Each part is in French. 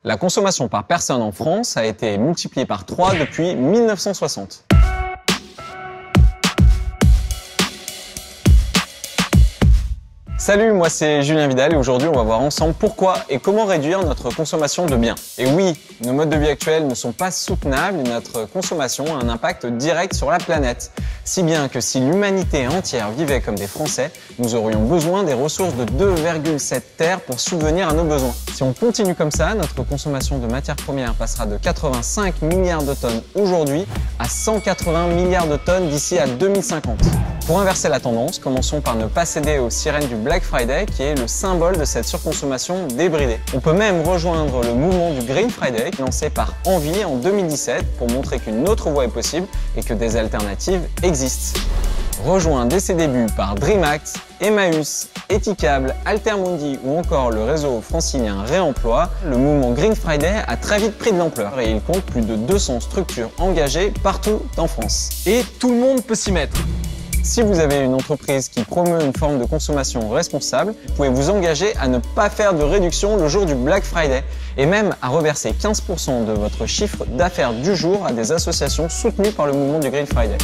La consommation par personne en France a été multipliée par 3 depuis 1960. Salut, moi c'est Julien Vidal et aujourd'hui on va voir ensemble pourquoi et comment réduire notre consommation de biens. Et oui, nos modes de vie actuels ne sont pas soutenables et notre consommation a un impact direct sur la planète. Si bien que si l'humanité entière vivait comme des Français, nous aurions besoin des ressources de 2,7 terres pour subvenir à nos besoins. Si on continue comme ça, notre consommation de matières premières passera de 85 milliards de tonnes aujourd'hui à 180 milliards de tonnes d'ici à 2050. Pour inverser la tendance, commençons par ne pas céder aux sirènes du Black Friday qui est le symbole de cette surconsommation débridée. On peut même rejoindre le mouvement du Green Friday lancé par Envie en 2017 pour montrer qu'une autre voie est possible et que des alternatives existent. Rejoint dès ses débuts par DreamAct, Emmaüs, Etikable, Altermundi ou encore le réseau francilien Réemploi, le mouvement Green Friday a très vite pris de l'ampleur et il compte plus de 200 structures engagées partout en France. Et tout le monde peut s'y mettre. Si vous avez une entreprise qui promeut une forme de consommation responsable, vous pouvez vous engager à ne pas faire de réduction le jour du Black Friday et même à reverser 15% de votre chiffre d'affaires du jour à des associations soutenues par le mouvement du Green Friday.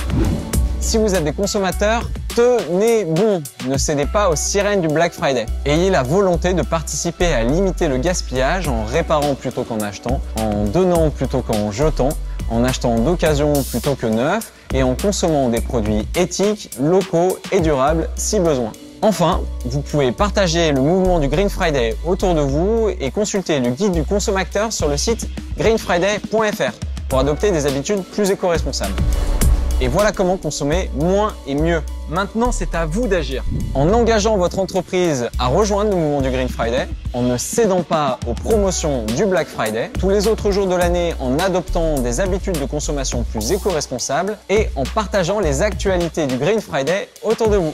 Si vous êtes des consommateurs, tenez bon, ne cédez pas aux sirènes du Black Friday. Ayez la volonté de participer à limiter le gaspillage en réparant plutôt qu'en achetant, en donnant plutôt qu'en jetant, en achetant d'occasion plutôt que neuf et en consommant des produits éthiques, locaux et durables si besoin. Enfin, vous pouvez partager le mouvement du Green Friday autour de vous et consulter le guide du consommateur sur le site greenfriday.fr pour adopter des habitudes plus éco-responsables. Et voilà comment consommer moins et mieux. Maintenant, c'est à vous d'agir. En engageant votre entreprise à rejoindre le mouvement du Green Friday, en ne cédant pas aux promotions du Black Friday, tous les autres jours de l'année en adoptant des habitudes de consommation plus éco-responsables et en partageant les actualités du Green Friday autour de vous.